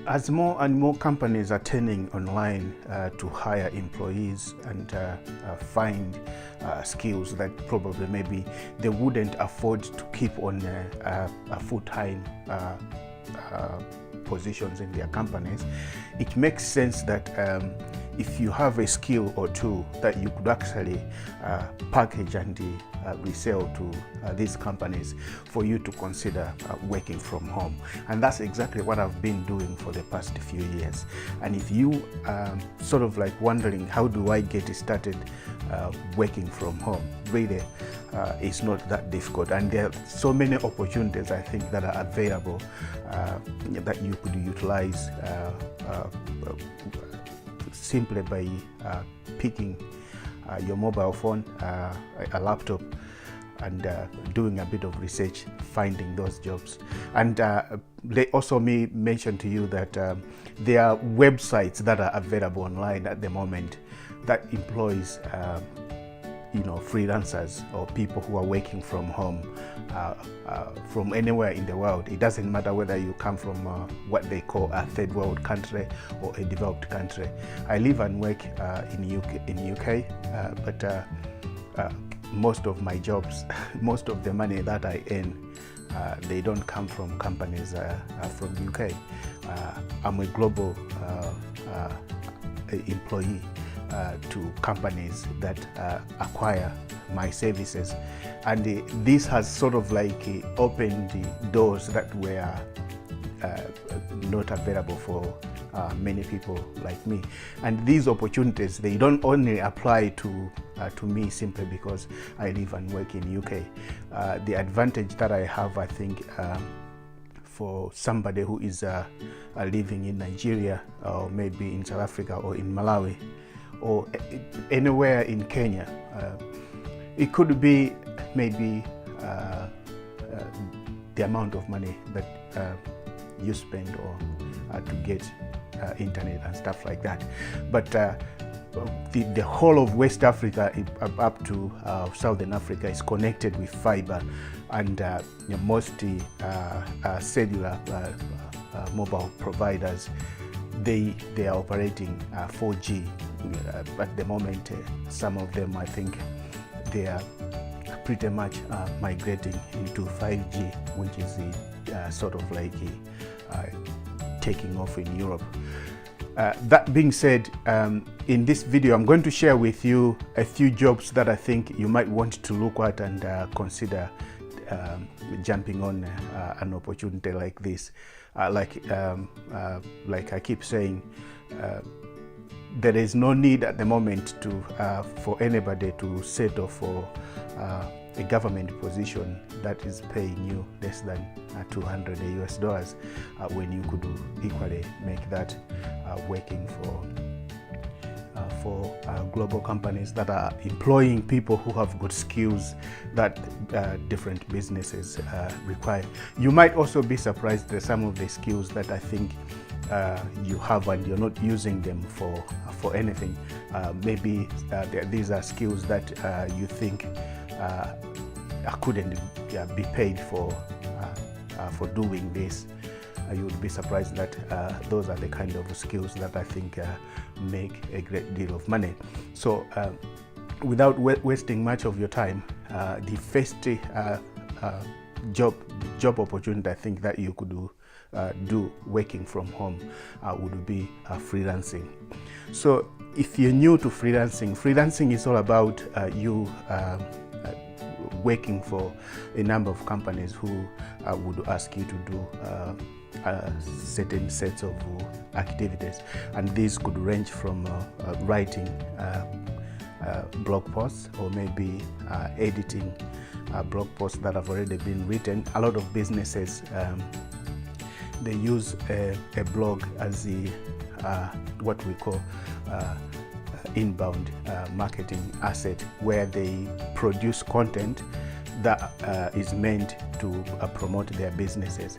As more and more companies are turning online to hire employees and find skills that probably maybe they wouldn't afford to keep on a full-time positions in their companies, it makes sense that if you have a skill or two that you could actually package and resell to these companies for you to consider working from home. And that's exactly what I've been doing for the past few years. And if you sort of like wondering, how do I get started working from home? Really, it's not that difficult. And there are so many opportunities, I think, that are available that you could utilize simply by picking your mobile phone, a laptop, and doing a bit of research, finding those jobs. And they also may mention to you that there are websites that are available online at the moment that employs freelancers or people who are working from home from anywhere in the world. It doesn't matter whether you come from what they call a third world country or a developed country. I live and work in UK, but most of my jobs, most of the money that I earn, they don't come from companies from UK. I'm a global employee to companies that acquire my services, and this has sort of like opened the doors that were not available for many people like me. And these opportunities, they don't only apply to me simply because I live and work in UK. The advantage that I have, I think, for somebody who is living in Nigeria or maybe in South Africa or in Malawi or anywhere in Kenya, it could be maybe the amount of money that you spend or to get internet and stuff like that. But the whole of West Africa up to Southern Africa is connected with fiber, and most cellular mobile providers, they are operating 4G. At the moment, some of them, I think, they are pretty much migrating into 5G, which is sort of like taking off in Europe. That being said, in this video, I'm going to share with you a few jobs that I think you might want to look at and consider jumping on an opportunity like this. Like I keep saying, there is no need at the moment to for anybody to settle for a government position that is paying you less than $200 US when you could equally make that working for global companies that are employing people who have good skills that different businesses require. You might also be surprised at some of the skills that I think you have and you're not using them for anything. Maybe these are skills that you think couldn't be paid for doing this. You would be surprised that those are the kind of skills that I think make a great deal of money. So without wasting much of your time, the first job opportunity I think that you could do working from home would be freelancing. So if you're new to freelancing is all about you working for a number of companies who would ask you to do certain sets of activities, and these could range from writing blog posts or maybe editing blog posts that have already been written. A lot of businesses they use a blog as the what we call inbound marketing asset, where they produce content that is meant to promote their businesses.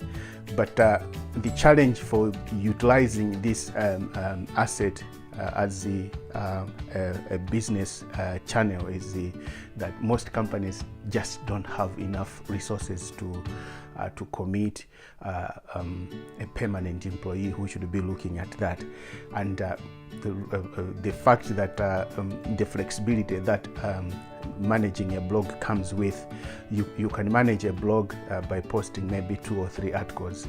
But the challenge for utilizing this asset as a business channel is that most companies just don't have enough resources to to commit a permanent employee who should be looking at that. And the fact that the flexibility that managing a blog comes with, you can manage a blog by posting maybe 2 or 3 articles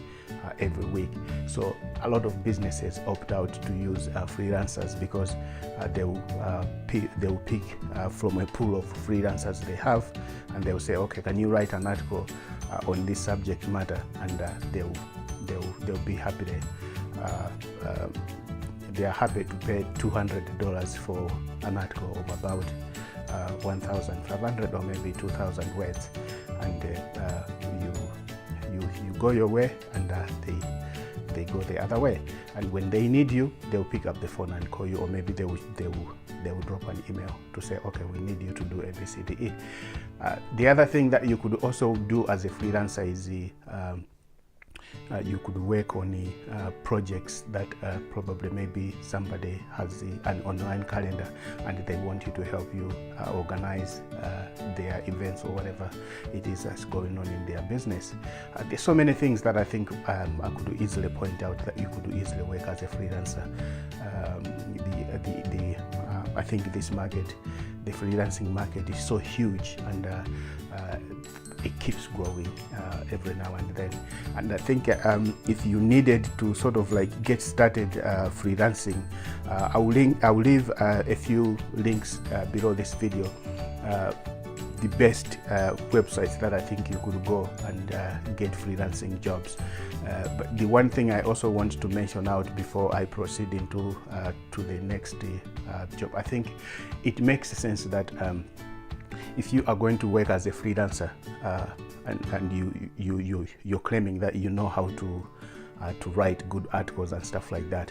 every week. So a lot of businesses opt out to use freelancers because they will pick from a pool of freelancers they have, and they will say, okay, can you write an article on this subject matter, and they'll be happy to, they are happy to pay $200 for an article of about 1,500 or maybe 2,000 words, and you go your way, and they go the other way. And when they need you, they'll pick up the phone and call you, or maybe they will drop an email to say, okay, we need you to do A, B, C, D, E. The other thing that you could also do as a freelancer is you could work on projects that probably maybe somebody has an online calendar and they want you to help you organize their events or whatever it is that's going on in their business. There's so many things that I think I could easily point out that you could easily work as a freelancer. I think this market, the freelancing market, is so huge, and it keeps growing every now and then. And I think if you needed to sort of like get started freelancing, I will leave a few links below this video. The best websites that I think you could go and get freelancing jobs. But the one thing I also want to mention out before I proceed into to the next job, I think it makes sense that if you are going to work as a freelancer and you're claiming that you know how to write good articles and stuff like that,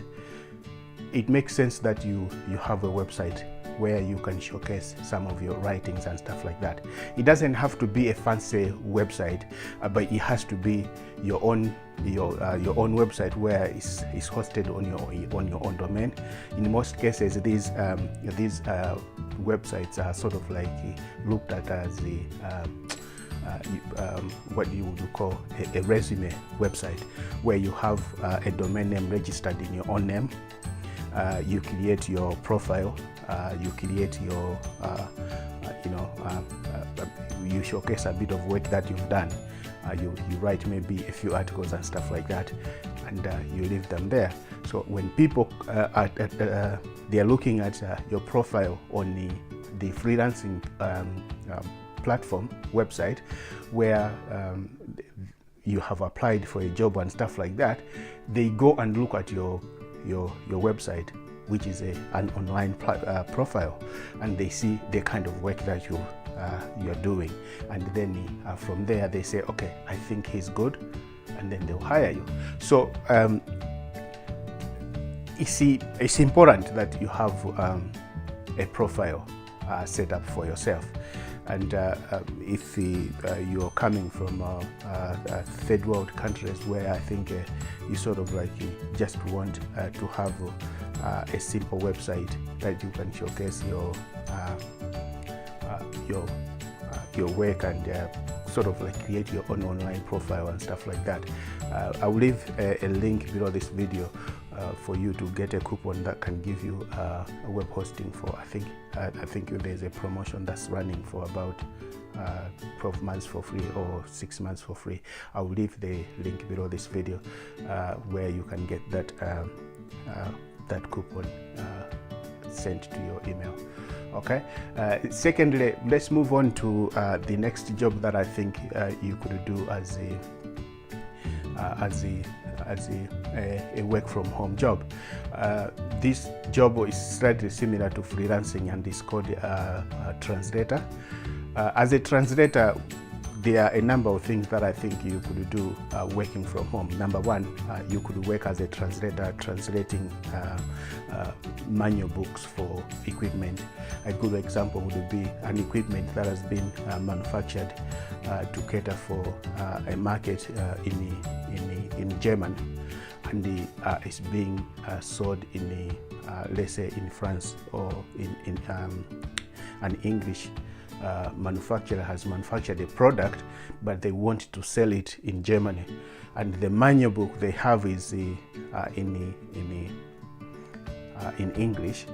it makes sense that you have a website where you can showcase some of your writings and stuff like that. It doesn't have to be a fancy website, but it has to be your own website where it's hosted on your own domain. In most cases, these websites are sort of like looked at as the what you would call a resume website, where you have a domain name registered in your own name. You create your profile, you create your, you showcase a bit of work that you've done. You write maybe a few articles and stuff like that, and you leave them there. So when people they're looking at your profile on the freelancing platform website, where you have applied for a job and stuff like that, they go and look at your website, which is an online profile, and they see the kind of work that you're doing, and then from there they say, okay, I think he's good, and then they'll hire you. So you see, it's important that you have a profile set up for yourself. And if you're coming from third world countries, where I think you sort of like you just want to have a simple website that you can showcase your work and sort of like create your own online profile and stuff like that. I will leave a link below this video for you to get a coupon that can give you a web hosting for, I think there's a promotion that's running for about 12 months for free or 6 months for free. I will leave the link below this video where you can get that that coupon sent to your email. Okay. Secondly, let's move on to the next job that I think you could do as a work from home job. This job is slightly similar to freelancing, and is called a translator. As a translator, there are a number of things that I think you could do working from home. Number one, you could work as a translator, translating manual books for equipment. A good example would be an equipment that has been manufactured to cater for a market in Germany, and it's being sold in let's say in France or in an English manufacturer has manufactured a product, but they want to sell it in Germany, and the manual book they have is in English.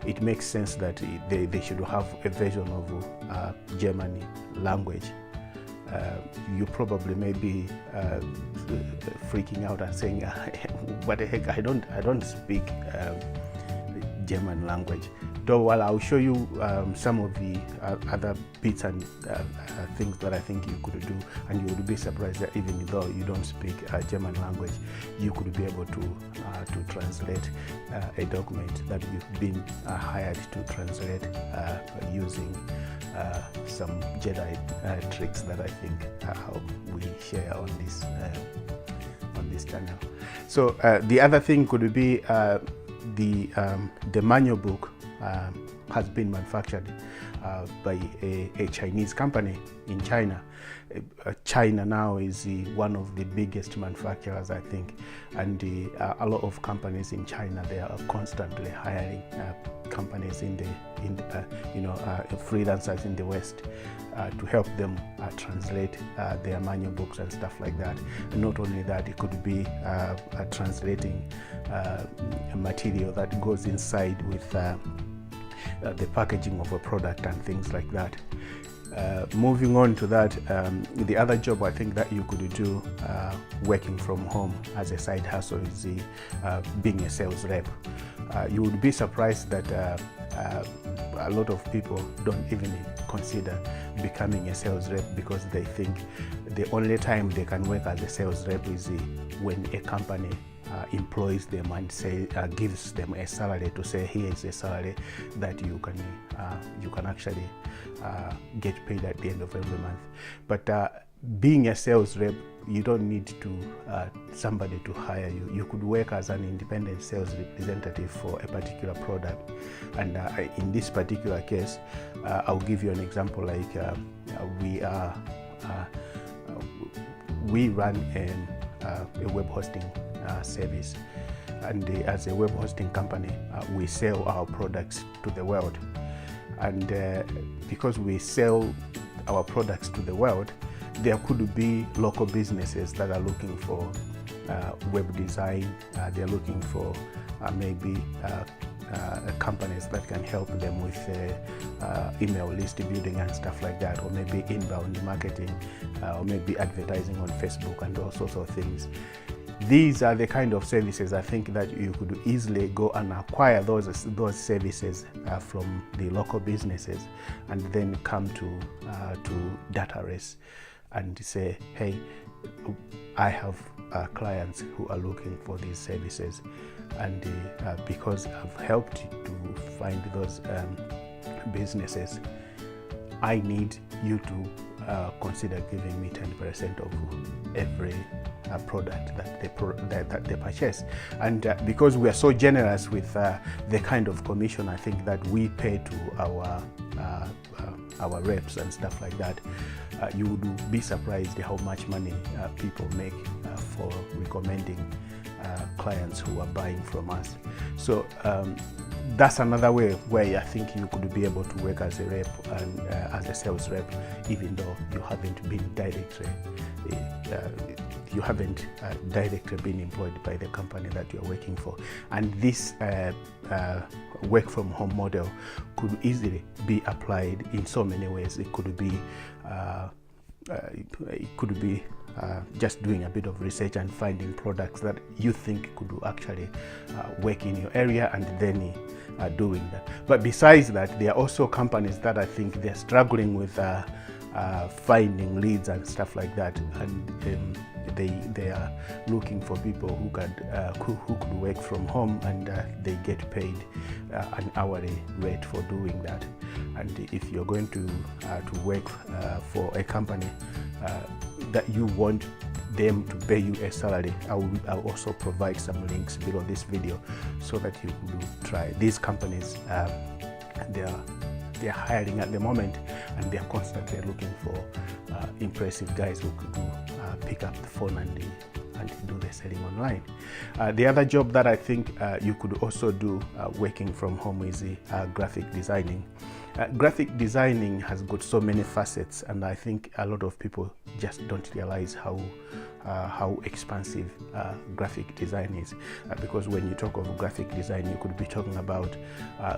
It makes sense that they should have a version of German language. You probably may be freaking out and saying, "What the heck? I don't speak German language." So, well, I'll show you some of the other bits and things that I think you could do, and you would be surprised that even though you don't speak German language, you could be able to translate a document that you've been hired to translate using some Jedi tricks that I think we share on this channel. So the other thing could be the manual book has been manufactured by a Chinese company in China. China now is one of the biggest manufacturers, I think, and a lot of companies in China, they are constantly hiring companies freelancers in the West to help them translate their manual books and stuff like that. And not only that, it could be translating a material that goes inside with the packaging of a product and things like that. Moving on to that, the other job I think that you could do working from home as a side hustle is being a sales rep. You would be surprised that a lot of people don't even consider becoming a sales rep because they think the only time they can work as a sales rep is when a company employs them and gives them a salary to say, here is a salary that you can actually get paid at the end of every month. But being a sales rep, you don't need somebody to hire you. You could work as an independent sales representative for a particular product. And in this particular case, I'll give you an example. Like we run a web hosting service, and as a web hosting company, we sell our products to the world. And because we sell our products to the world, there could be local businesses that are looking for web design. They're looking for maybe companies that can help them with email list building and stuff like that, or maybe inbound marketing, or maybe advertising on Facebook and all sorts of things. These are the kind of services I think that you could easily go and acquire those services from the local businesses, and then come to DataRace and say, hey, I have clients who are looking for these services, and because I've helped to find those businesses, I need you to consider giving me 10% of every product that they purchase. And because we are so generous with the kind of commission I think that we pay to our reps and stuff like that, you would be surprised how much money people make for recommending clients who are buying from us. So that's another way where I think you could be able to work as a rep and as a sales rep, even though you haven't been directly been employed by the company that you're working for. And this work from home model could easily be applied in so many ways. It could be just doing a bit of research and finding products that you think could actually work in your area, and then doing that. But besides that, there are also companies that I think they're struggling with finding leads and stuff like that, and they are looking for people who could work from home, and they get paid an hourly rate for doing that. And if you're going to work for a company that you want them to pay you a salary, I'll also provide some links below this video so that you could try. These companies, they're hiring at the moment, and they're constantly looking for impressive guys who could pick up the phone and do the selling online. The other job that I think you could also do working from home is graphic designing. Graphic designing has got so many facets, and I think a lot of people just don't realize how expansive graphic design is. Because when you talk of graphic design, you could be talking about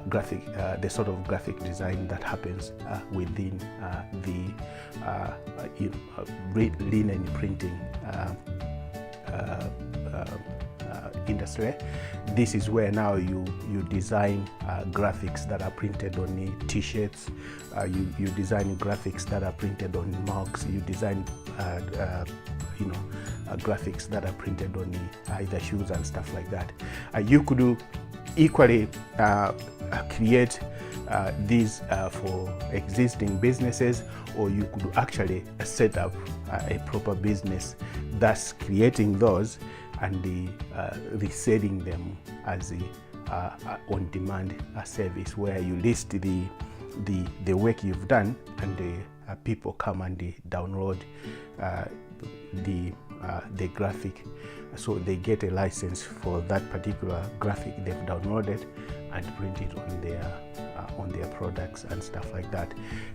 the sort of graphic design that happens within the linen printing industry. This is where now you design graphics that are printed on t-shirts, you design graphics that are printed on mugs, you design graphics that are printed on either shoes and stuff like that. You could equally create these for existing businesses, or you could actually set up a proper business that's creating those and reselling them as on-demand service, where you list the work you've done, and people come and they download the graphic, so they get a license for that particular graphic they've downloaded and print it on their products and stuff like that.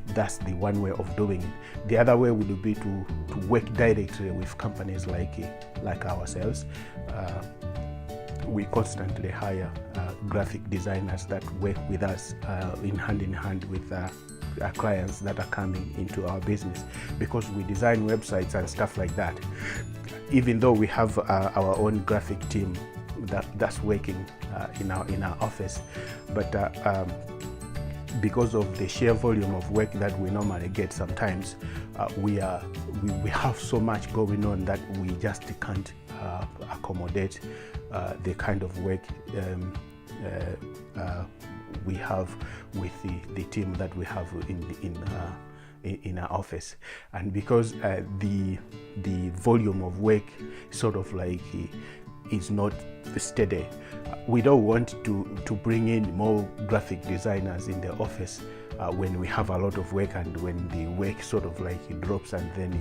That's the one way of doing it. The other way would be to work directly with companies like ourselves. We constantly hire graphic designers that work with us in hand with our clients that are coming into our business, because we design websites and stuff like that. Even though we have our own graphic team that's working in our office, but because of the sheer volume of work that we normally get, sometimes we have so much going on that we just can't accommodate the kind of work we have with the team that we have in our office. And because the volume of work sort of like is not steady, we don't want to bring in more graphic designers in the office when we have a lot of work, and when the work sort of like drops, and then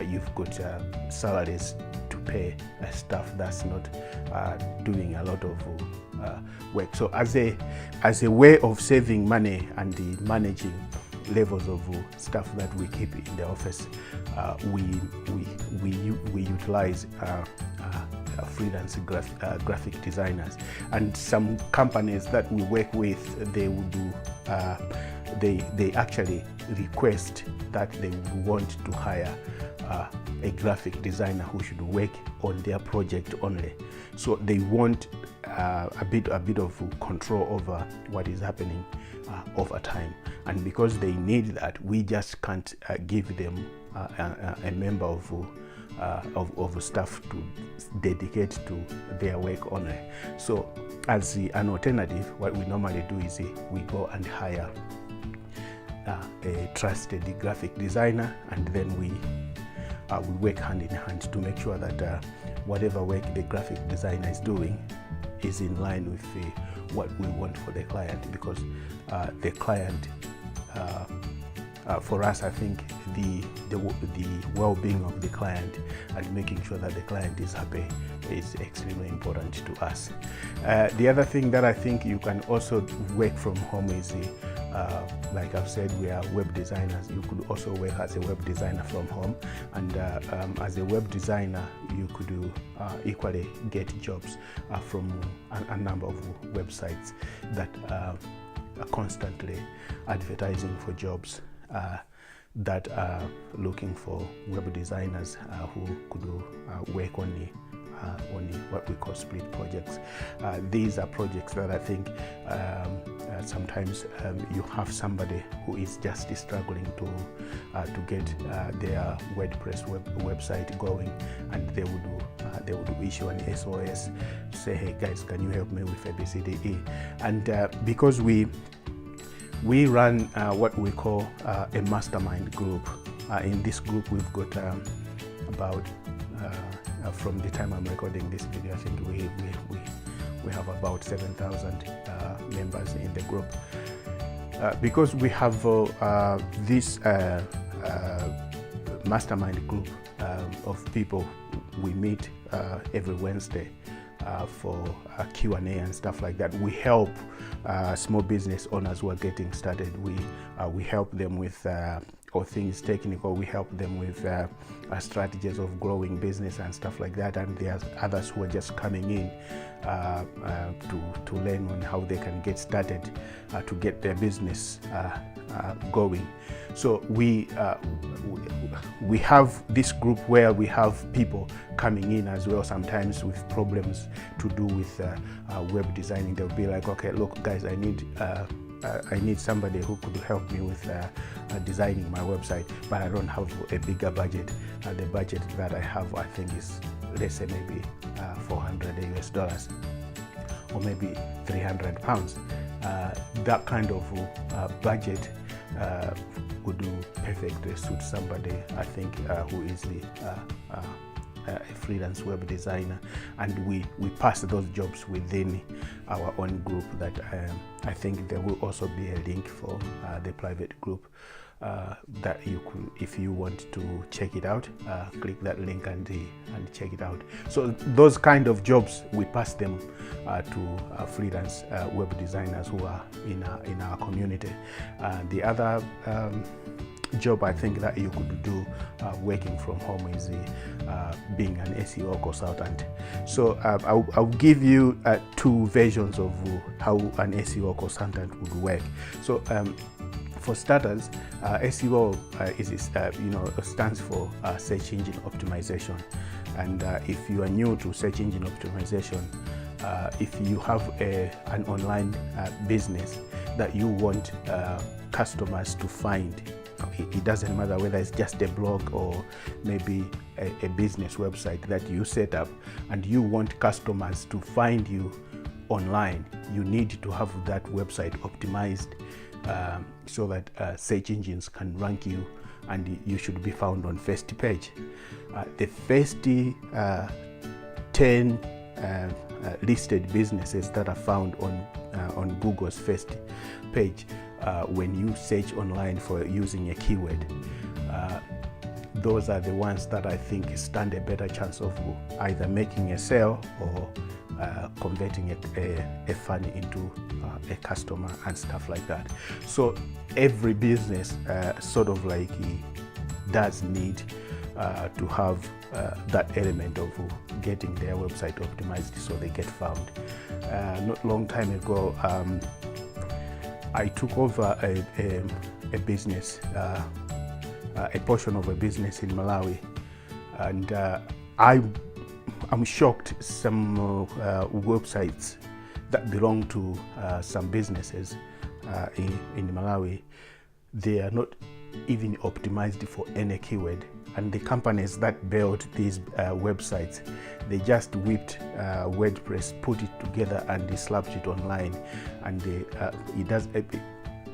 you've got salaries to pay staff that's not doing a lot of work. So as a way of saving money and managing levels of stuff that we keep in the office, we utilize freelance graphic designers. And some companies that we work with, they would do they actually request that they want to hire a graphic designer who should work on their project only. So they want a bit of control over what is happening over time. And because they need that, we just can't give them a member of staff to dedicate to their work only. So as an alternative, what we normally do is we go and hire a trusted graphic designer, and then we work hand in hand to make sure that whatever work the graphic designer is doing is in line with what we want for the client. Because the client, for us, I think the well-being of the client and making sure that the client is happy is extremely important to us. The other thing that I think you can also work from home is, like I've said, we are web designers. You could also work as a web designer from home, and as a web designer, you could equally get jobs from a number of websites that are constantly advertising for jobs that are looking for web designers who could work on what we call split projects. These are projects that I think sometimes you have somebody who is just struggling to get their WordPress website going, and they would issue an SOS, say, hey guys, can you help me with ABCDE? And because we run what we call a mastermind group. In this group, we've got about, from the time I'm recording this video, I think we have about 7,000 members in the group. Because we have this mastermind group of people, we meet every Wednesday for Q&A and stuff like that. We help small business owners who are getting started. We help them with all things technical. We help them with strategies of growing business and stuff like that. And there are others who are just coming in to learn on how they can get started to get their business going. So we have this group where we have people coming in as well, sometimes with problems to do with web designing. They'll be like, okay, look guys, I need somebody who could help me with designing my website, but I don't have a bigger budget. The budget that I have, I think, is, let's say, maybe $400 US, or maybe £300. That kind of budget would do perfectly suit somebody, I think, who is a freelance web designer, and we pass those jobs within our own group. That I think there will also be a link for the private group that you could, if you want to check it out, click that link and check it out. So those kind of jobs, we pass them to freelance web designers who are in our community. The other job I think that you could do working from home is being an SEO consultant. So I'll give you two versions of how an SEO consultant would work. So for starters, SEO stands for search engine optimization. And if you are new to search engine optimization, if you have an online business that you want customers to find, it doesn't matter whether it's just a blog or maybe a business website that you set up, and you want customers to find you online, you need to have that website optimized so that search engines can rank you and you should be found on first page. The first 10 listed businesses that are found on Google's first page when you search online for using a keyword, those are the ones that I think stand a better chance of either making a sale or converting a fan into a customer and stuff like that. So every business sort of like does need to have that element of getting their website optimized so they get found. Not long time ago, I took over a business, a portion of a business in Malawi, and I'm shocked some websites that belong to some businesses in Malawi, they are not even optimized for any keyword. And the companies that built these websites, they just whipped WordPress, put it together and they slapped it online, and the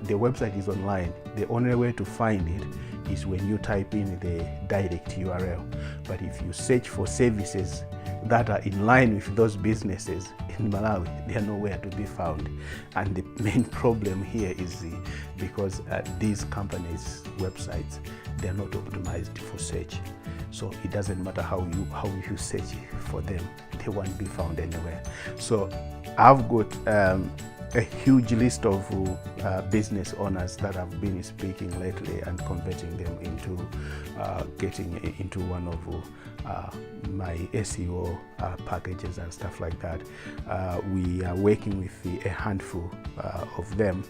website is online. The only way to find it is when you type in the direct URL. But if you search for services that are in line with those businesses in Malawi, they are nowhere to be found. And the main problem here is because these companies' websites, they are not optimized for search. So it doesn't matter how you search for them, they won't be found anywhere. So I've got a huge list of business owners that have been speaking lately and converting them into getting into one of my SEO packages and stuff like that. We are working with a handful of them.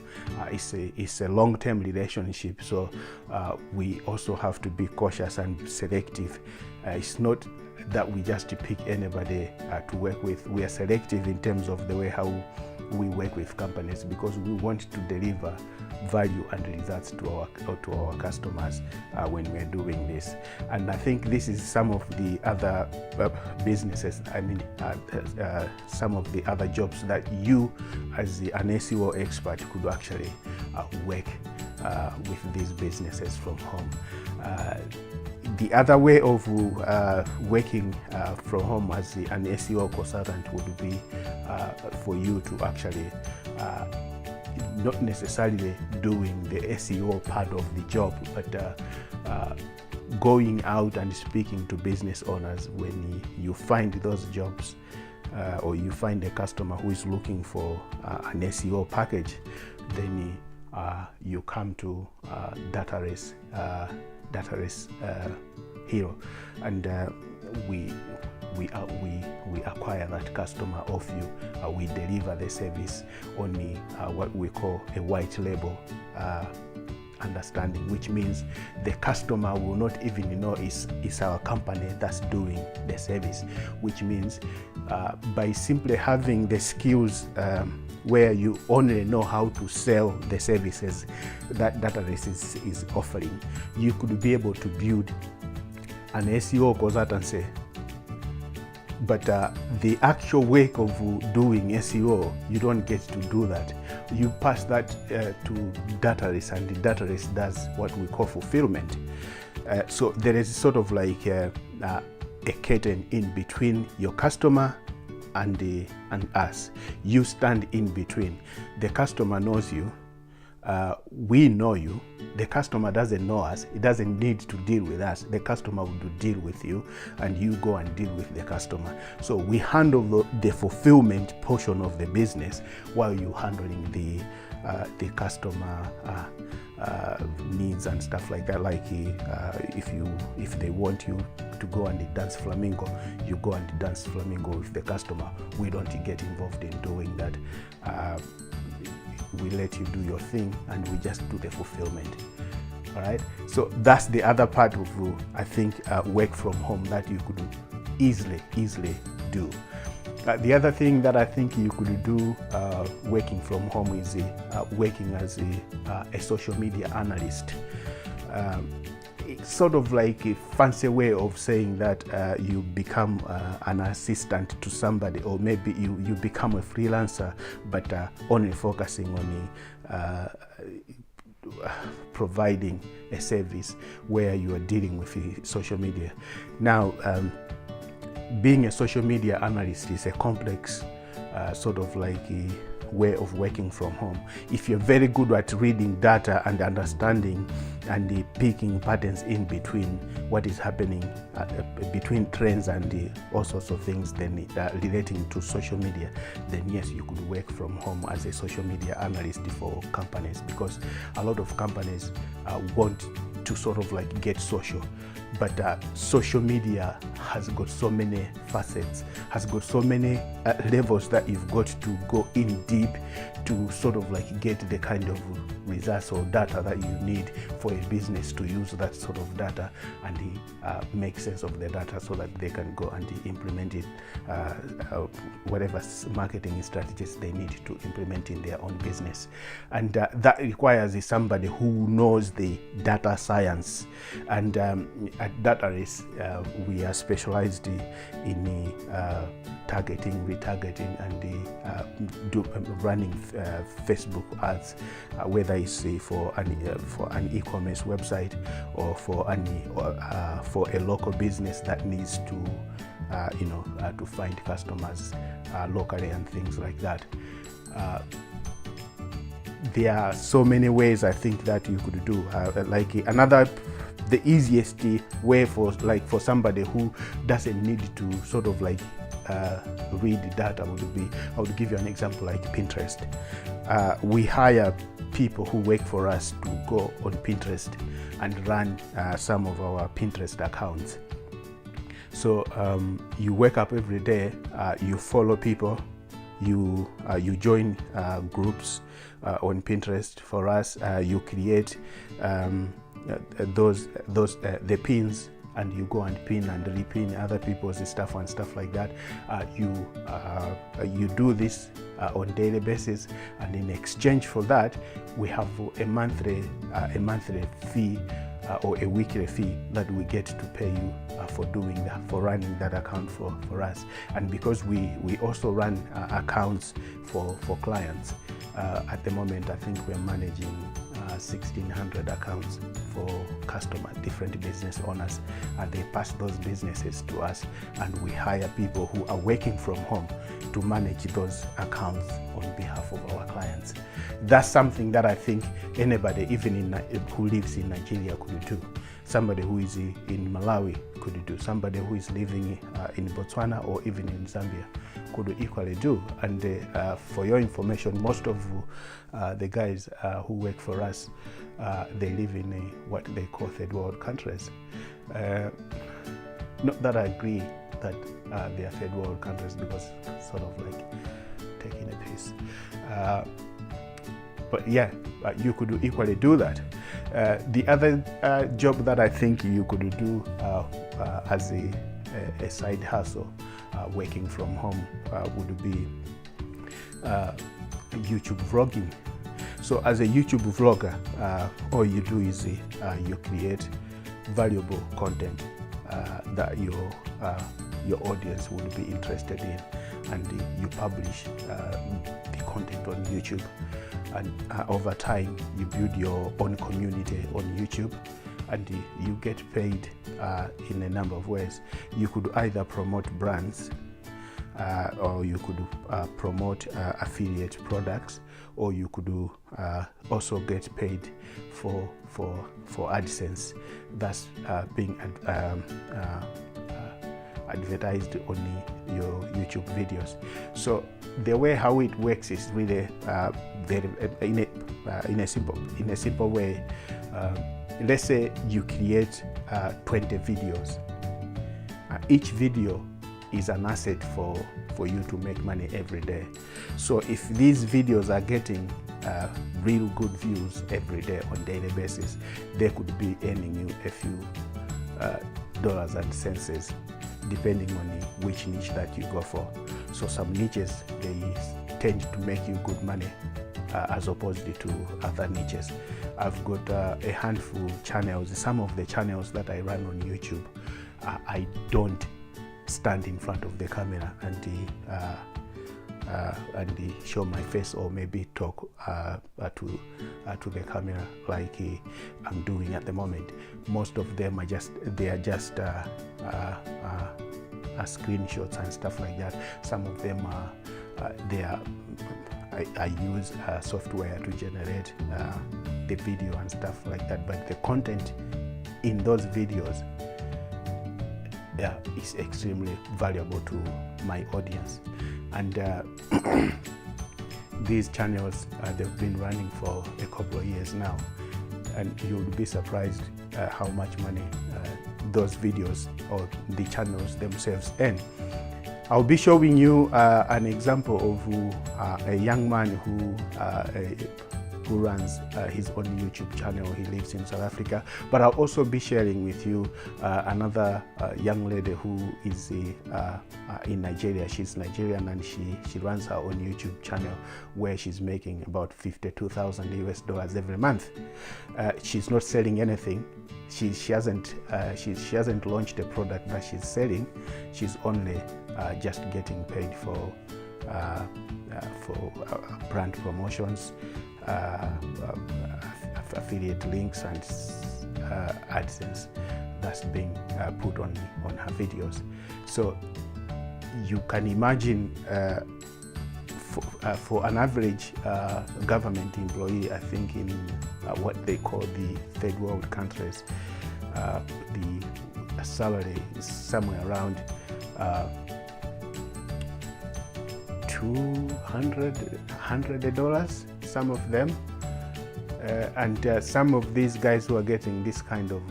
It's a long-term relationship, so we also have to be cautious and selective. It's not that we just pick anybody to work with. We are selective in terms of the way how we work with companies, because we want to deliver value and results to our customers when we're doing this. And I think this is some of the other businesses, some of the other jobs that you as an SEO expert could actually work with these businesses from home. The other way of working from home as an SEO consultant would be for you to actually not necessarily doing the SEO part of the job, but going out and speaking to business owners when you find those jobs or you find a customer who is looking for an SEO package, then you come to Database Hero, and we acquire that customer off you. We deliver the service on what we call a white label understanding, which means the customer will not even know it's our company that's doing the service, which means by simply having the skills where you only know how to sell the services that Database is offering, you could be able to build an SEO consultancy. But the actual work of doing SEO, you don't get to do that. You pass that to Database, and the Database does what we call fulfillment. So there is sort of like a curtain in between your customer and us. You stand in between. The customer knows you. We know you. The customer doesn't know us. It doesn't need to deal with us. The customer will deal with you, and you go and deal with the customer. So we handle the fulfillment portion of the business while you're handling the customer needs and stuff like that. Like if they want you to go and dance flamenco, you go and dance flamenco with the customer. We don't get involved in doing that. We let you do your thing, and we just do the fulfillment. All right. So that's the other part of, I think, work from home that you could easily do. The other thing that I think you could do working from home is working as a social media analyst. It's sort of like a fancy way of saying that you become an assistant to somebody, or maybe you become a freelancer, but only focusing on providing a service where you are dealing with social media. Now, being a social media analyst is a complex sort of like a way of working from home. If you're very good at reading data and understanding and picking patterns in between what is happening between trends and all sorts of things then relating to social media, then yes, you could work from home as a social media analyst for companies, because a lot of companies want to sort of like get social. But social media has got so many facets, has got so many levels that you've got to go in deep to sort of like get the kind of results or data that you need for a business to use that sort of data and make sense of the data so that they can go and implement it, whatever marketing strategies they need to implement in their own business. And that requires somebody who knows the data science. And at Database, we are specialized in targeting, retargeting, and running Facebook ads, whether it's for an e-commerce website or for a local business that needs to to find customers locally and things like that. There are so many ways I think that you could do. The easiest way for somebody who doesn't need to sort of like read data would be, I would give you an example like Pinterest. We hire people who work for us to go on Pinterest and run some of our Pinterest accounts. So you wake up every day, you follow people, you join groups on Pinterest. For us, you create the pins, and you go and pin and repin other people's stuff and stuff like that. You do this on a daily basis, and in exchange for that, we have a monthly fee or a weekly fee that we get to pay you for doing that, for running that account for us. And because we also run accounts for clients. At the moment, I think we're managing 1,600 accounts for customers, different business owners, and they pass those businesses to us, and we hire people who are working from home to manage those accounts on behalf of our clients. That's something that I think anybody, even who lives in Nigeria, could do. somebody who is in Malawi could do, somebody who is living in Botswana or even in Zambia could equally do. And for your information, most of the guys who work for us, they live in what they call third world countries. Not that I agree that they are third world countries, because it's sort of like taking a piss. But yeah, you could equally do that. The other job that I think you could do as a side hustle, working from home, would be YouTube vlogging. So as a YouTube vlogger, all you do is you create valuable content that your audience would be interested in, and you publish the content on YouTube. And over time, you build your own community on YouTube, and you get paid in a number of ways. You could either promote brands, or you could promote affiliate products, or you could also get paid for AdSense that's being advertised on your YouTube videos. So the way how it works is really very in a simple way. Let's say you create 20 videos. Each video is an asset for you to make money every day. So if these videos are getting real good views every day on daily basis, they could be earning you a few dollars and cents, depending on which niche that you go for. So some niches, they tend to make you good money as opposed to other niches. I've got a handful of channels. Some of the channels that I run on YouTube, I don't stand in front of the camera and show my face, or maybe talk to the camera like I'm doing at the moment. Most of them are just screenshots and stuff like that. Some of them I use software to generate the video and stuff like that. But the content in those videos is extremely valuable to my audience. And these channels, they've been running for a couple of years now, and you'll be surprised how much money those videos or the channels themselves earn. I'll be showing you an example of a young man who runs his own YouTube channel. He lives in South Africa, but I'll also be sharing with you another young lady who is in Nigeria. She's Nigerian, and she runs her own YouTube channel where she's making about $52,000 every month. She's not selling anything. She hasn't launched a product that she's selling. She's only just getting paid for brand promotions, affiliate links, and AdSense that's being put on her videos. So you can imagine for an average government employee, I think in what they call the third world countries, the salary is somewhere around $100, some of them, and some of these guys who are getting this kind of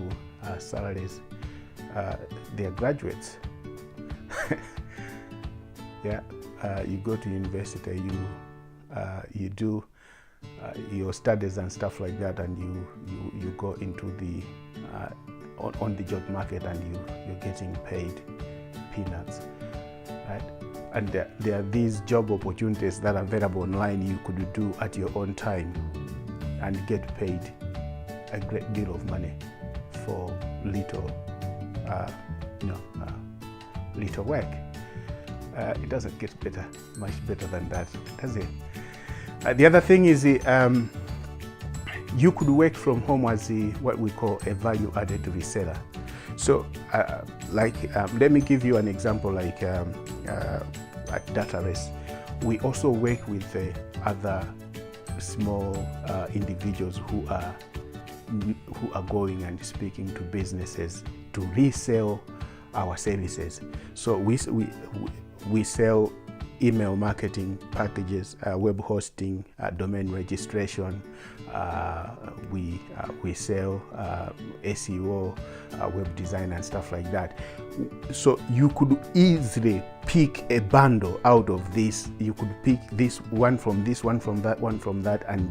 salaries, they're graduates. Yeah, you go to university, you do your studies and stuff like that, and you go into the on the job market, and you're getting paid peanuts, right? And there are these job opportunities that are available online you could do at your own time and get paid a great deal of money for little work. It doesn't get much better than that, does it? The other thing is you could work from home as what we call a value-added reseller. So let me give you an example. Like at DataRace, we also work with other small individuals who are who are going and speaking to businesses to resell our services. So we sell email marketing packages, web hosting, domain registration. We sell SEO, web design and stuff like that. So you could easily pick a bundle out of this. You could pick this one from this, one from that, one from that, and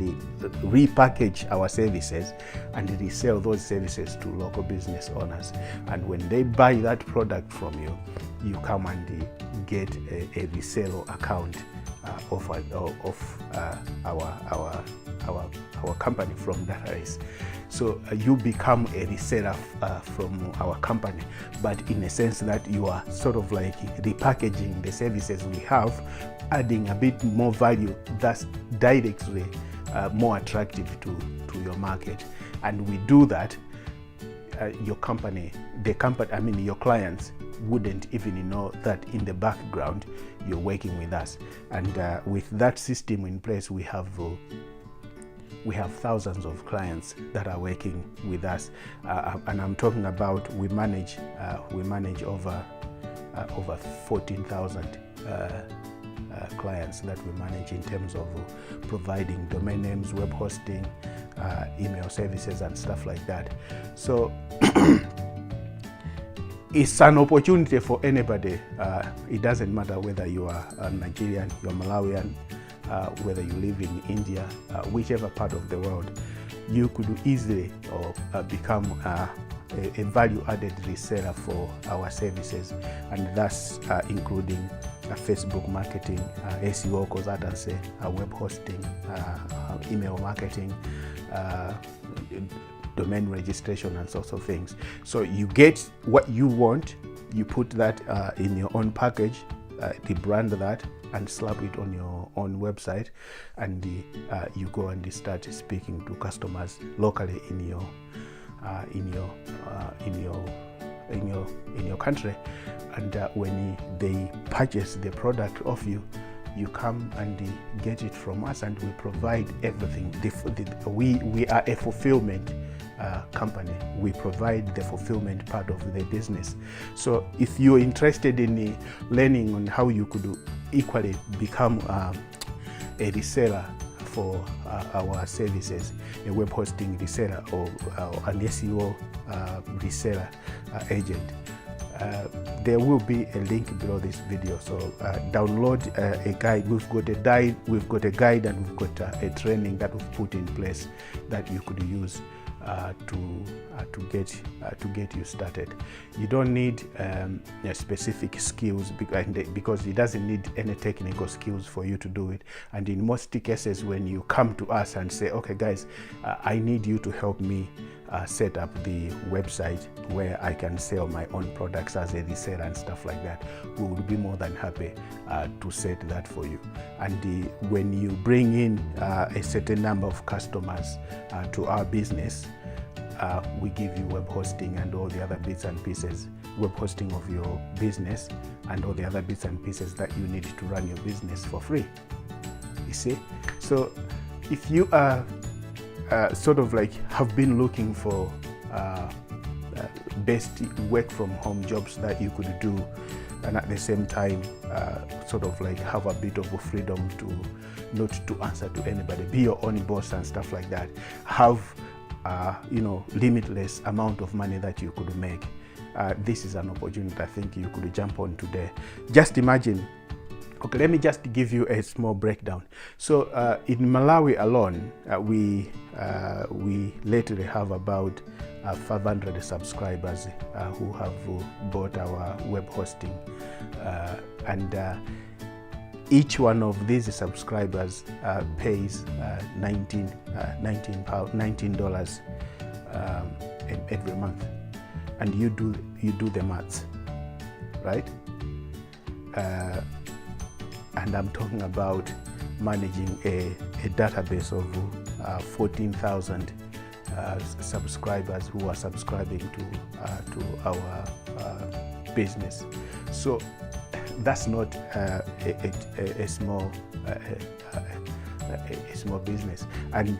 repackage our services and resell those services to local business owners. And when they buy that product from you, you come and get a reseller account of our company from database. So you become a reseller from our company, but in a sense that you are sort of like repackaging the services we have, adding a bit more value that's directly more attractive to your market. And we do that, your clients wouldn't even know that in the background you're working with us. And with that system in place, we have thousands of clients that are working with us, and I'm talking about we manage over 14,000 clients that we manage in terms of providing domain names, web hosting, email services and stuff like that. So it's an opportunity for anybody. It doesn't matter whether you are a Nigerian, you're Malawian, whether you live in India, whichever part of the world. You could easily become a value-added reseller for our services, and that's including Facebook marketing, SEO consultancy, web hosting, email marketing, domain registration and sorts of things. So you get what you want, you put that in your own package, rebrand that and slap it on your own website, and you go and start speaking to customers locally in your country. And when they purchase the product of you, you come and get it from us, and we provide everything. We are a fulfillment company. We provide the fulfillment part of the business. So if you're interested in learning on how you could equally become a reseller for our services, a web hosting reseller or an SEO reseller agent, there will be a link below this video. So download a guide. We've got a guide and we've got a training that we've put in place that you could use to get you started. You don't need specific skills because it doesn't need any technical skills for you to do it. And in most cases, when you come to us and say, okay guys, I need you to help me set up the website where I can sell my own products as a reseller and stuff like that, we would be more than happy to set that for you. And when you bring in a certain number of customers to our business, we give you web hosting and all the other bits and pieces, web hosting of your business and all the other bits and pieces that you need to run your business for free. You see? So if you are sort of like have been looking for best work from home jobs that you could do, and at the same time sort of like have a bit of a freedom to not to answer to anybody, be your own boss and stuff like that, have limitless amount of money that you could make, this is an opportunity I think you could jump on today. Just imagine. Okay, let me just give you a small breakdown. So in Malawi alone, we lately have about 500 subscribers who have bought our web hosting, and each one of these subscribers pays $19 every month, and you do the maths, right? And I'm talking about managing a database of 14,000 subscribers who are subscribing to our business. So that's not a small business. And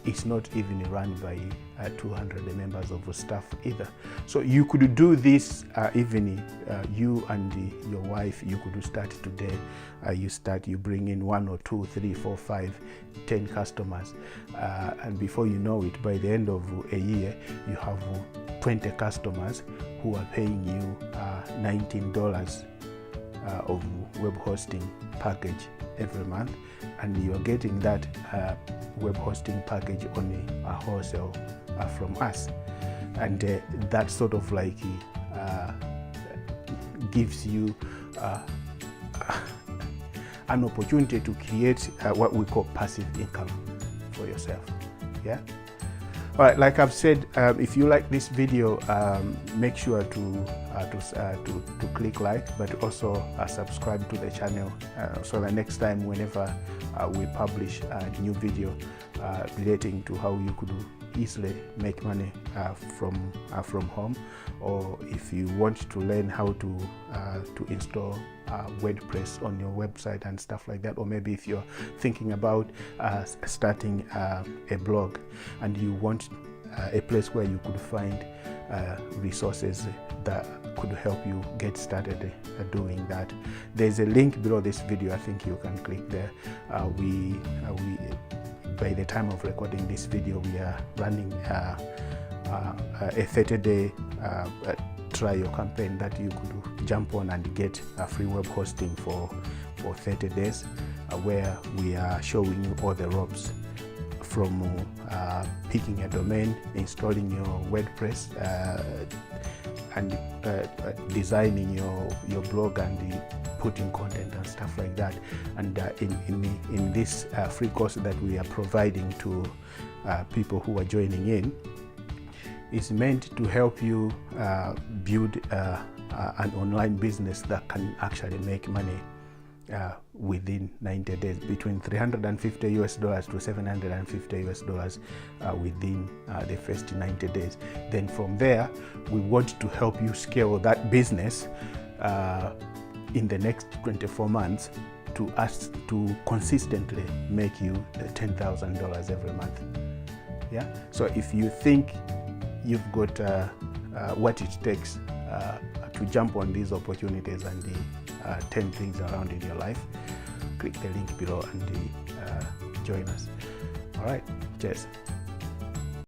it's not even run by 200 members of staff either. So you could do this even you and your wife, you could start today. You bring in 1 or 2, 3, 4, 5, 10 customers, and before you know it, by the end of a year, you have 20 customers who are paying you $19 of web hosting package every month, and you're getting that web hosting package on a wholesale from us, and that sort of like gives you an opportunity to create what we call passive income for yourself. Yeah. All right, like I've said, if you like this video, make sure to click like, but also subscribe to the channel, so that next time whenever we publish a new video relating to how you could easily make money from home, or if you want to learn how to install WordPress on your website and stuff like that, or maybe if you're thinking about starting a blog and you want a place where you could find resources that could help you get started doing that, there's a link below this video. I think you can click there. We by the time of recording this video, we are running a 30-day trial campaign that you could jump on and get a free web hosting for 30 days, where we are showing you all the ropes from picking a domain, installing your WordPress, and designing your blog and putting content and stuff like that. And in this free course that we are providing to people who are joining in, is meant to help you build an online business that can actually make money within 90 days, between $350 US to $750 US within the first 90 days. Then from there, we want to help you scale that business in the next 24 months to consistently make you $10,000 every month. Yeah. So if you think you've got what it takes to jump on these opportunities and turn things around in your life, click the link below and join us. All right, cheers.